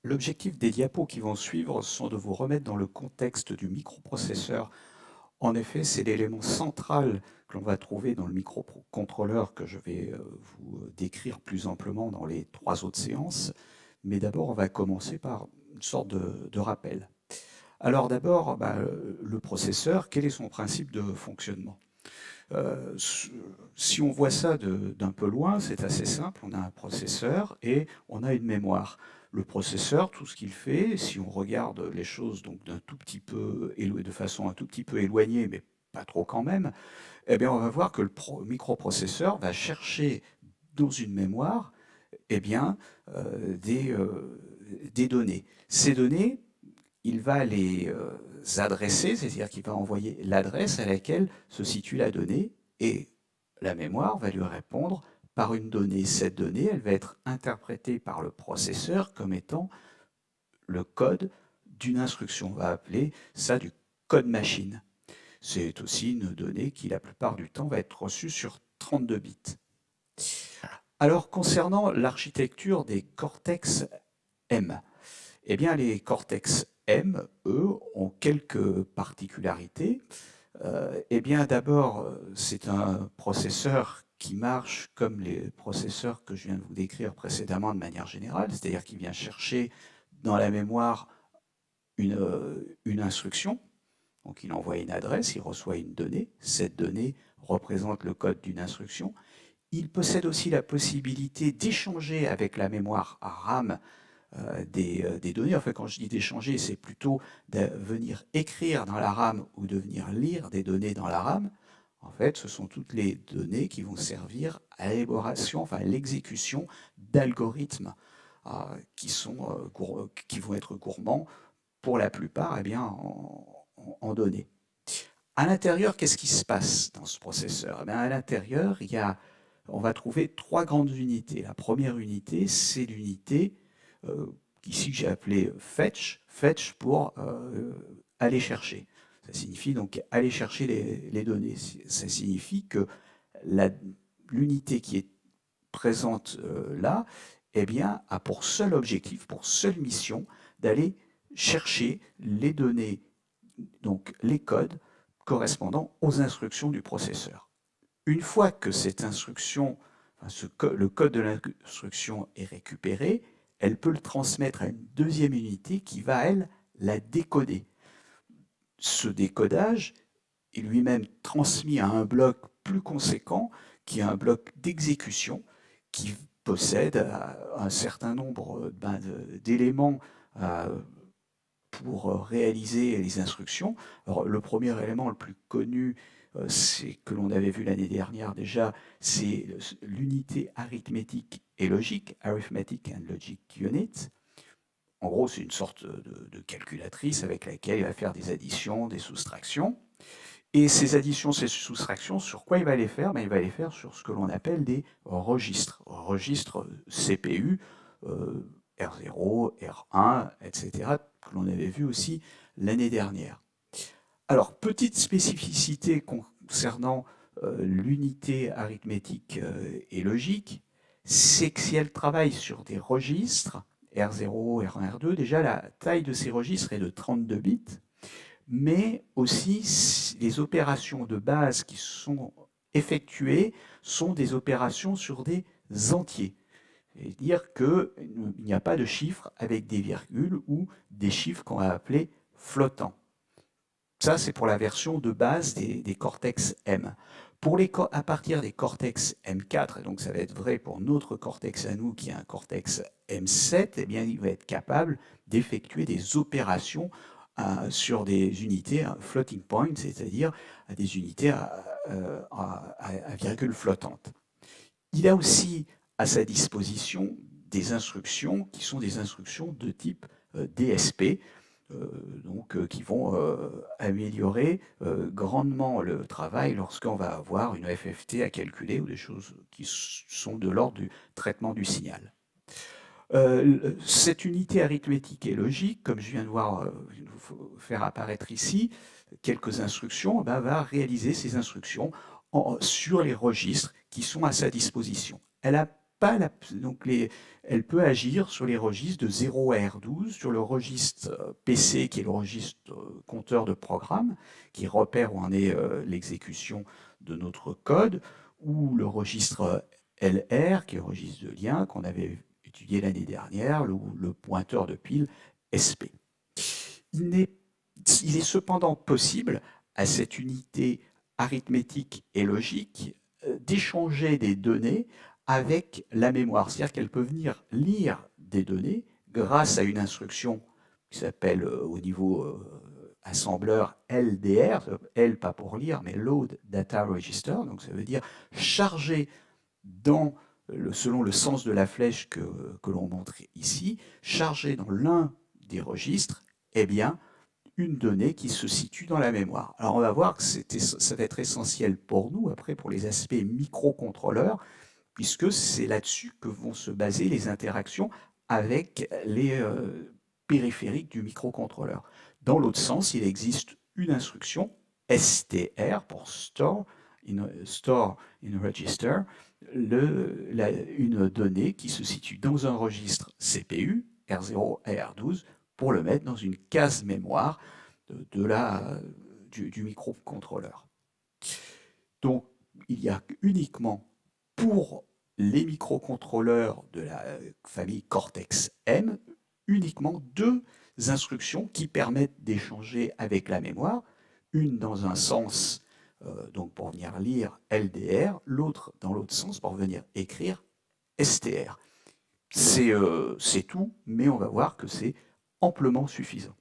L'objectif des diapos qui vont suivre sont de vous remettre dans le contexte du microprocesseur. En effet, c'est l'élément central que l'on va trouver dans le microcontrôleur que je vais vous décrire plus amplement dans les 3 autres séances. Mais d'abord, on va commencer par une sorte de rappel. Alors d'abord, le processeur, quel est son principe de fonctionnement? Euh, Si on voit ça d'un peu loin, c'est assez simple. On a un processeur et on a une mémoire. Le processeur, tout ce qu'il fait, si on regarde les choses donc d'un tout petit peu, de façon un tout petit peu éloignée, mais pas trop quand même, eh bien on va voir que le microprocesseur va chercher dans une mémoire eh bien, des données. Ces données, il va les adresser, c'est-à-dire qu'il va envoyer l'adresse à laquelle se situe la donnée, et la mémoire va lui répondre par une donnée. Cette donnée, elle va être interprétée par le processeur comme étant le code d'une instruction. On va appeler ça du code machine. C'est aussi une donnée qui, la plupart du temps, va être reçue sur 32 bits. Alors, concernant l'architecture des Cortex-M, eh bien, les Cortex-M, eux, ont quelques particularités. Eh bien, d'abord, c'est un processeur qui marche comme les processeurs que je viens de vous décrire précédemment de manière générale, c'est-à-dire qu'il vient chercher dans la mémoire une instruction. Donc, il envoie une adresse, il reçoit une donnée. Cette donnée représente le code d'une instruction. Il possède aussi la possibilité d'échanger avec la mémoire RAM des données. Enfin, quand je dis d'échanger, c'est plutôt de venir écrire dans la RAM ou de venir lire des données dans la RAM. En fait, ce sont toutes les données qui vont servir à l'élaboration, enfin à l'exécution d'algorithmes qui vont être gourmands pour la plupart eh bien, en données. À l'intérieur, qu'est-ce qui se passe dans ce processeur? Eh bien, à l'intérieur, on va trouver 3 grandes unités. La première unité, c'est l'unité ici que j'ai appelée fetch, fetch pour aller chercher. Ça signifie donc aller chercher les données. Ça signifie que l'unité qui est présente là, eh bien, a pour seul objectif, pour seule mission, d'aller chercher les données, donc les codes correspondant aux instructions du processeur. Une fois que cette instruction, le code de l'instruction est récupéré, elle peut le transmettre à une deuxième unité qui va, elle, la décoder. Ce décodage est lui-même transmis à un bloc plus conséquent, qui est un bloc d'exécution, qui possède un certain nombre d'éléments pour réaliser les instructions. Alors, le premier élément le plus connu, c'est que l'on avait vu l'année dernière déjà, c'est l'unité arithmétique et logique, Arithmetic and Logic Unit. En gros, c'est une sorte de calculatrice avec laquelle il va faire des additions, des soustractions. Et ces additions, ces soustractions, sur quoi il va les faire? Il va les faire sur ce que l'on appelle des registres. Registres CPU, R0, R1, etc., que l'on avait vu aussi l'année dernière. Alors, petite spécificité concernant l'unité arithmétique et logique, c'est que si elle travaille sur des registres, R0, R1, R2, déjà la taille de ces registres est de 32 bits, mais aussi les opérations de base qui sont effectuées sont des opérations sur des entiers. C'est-à-dire qu'il n'y a pas de chiffres avec des virgules ou des chiffres qu'on va appeler flottants. Ça, c'est pour la version de base des Cortex M. À partir des Cortex M4, et donc ça va être vrai pour notre Cortex à nous qui est un Cortex M7, eh bien, il va être capable d'effectuer des opérations sur des unités floating point, c'est-à-dire des unités à virgule flottante. Il a aussi à sa disposition des instructions qui sont des instructions de type DSP, qui vont améliorer grandement le travail lorsqu'on va avoir une FFT à calculer ou des choses qui sont de l'ordre du traitement du signal. Cette unité arithmétique et logique, comme je viens de faire apparaître ici, quelques instructions, va réaliser ces instructions sur les registres qui sont à sa disposition. Elle a pas elle peut agir sur les registres de 0 à R12, sur le registre PC, qui est le registre compteur de programme, qui repère où en est l'exécution de notre code, ou le registre LR, qui est le registre de lien qu'on avait étudié l'année dernière, le pointeur de pile SP. Il est cependant possible à cette unité arithmétique et logique d'échanger des données avec la mémoire. C'est-à-dire qu'elle peut venir lire des données grâce à une instruction qui s'appelle au niveau assembleur LDR, L pas pour lire, mais Load Data Register, donc ça veut dire charger selon le sens de la flèche que l'on montre ici, charger dans l'un des registres, eh bien, une donnée qui se situe dans la mémoire. Alors on va voir que ça va être essentiel pour nous, après pour les aspects microcontrôleurs, puisque c'est là-dessus que vont se baser les interactions avec les périphériques du microcontrôleur. Dans l'autre sens, il existe une instruction STR pour Store in a Register, une donnée qui se situe dans un registre CPU, R0 et R12, pour le mettre dans une case mémoire du microcontrôleur. Donc, il y a uniquement pour les microcontrôleurs de la famille Cortex-M, uniquement deux instructions qui permettent d'échanger avec la mémoire, une dans un sens donc pour venir lire LDR, l'autre dans l'autre sens pour venir écrire STR. C'est tout, mais on va voir que c'est amplement suffisant.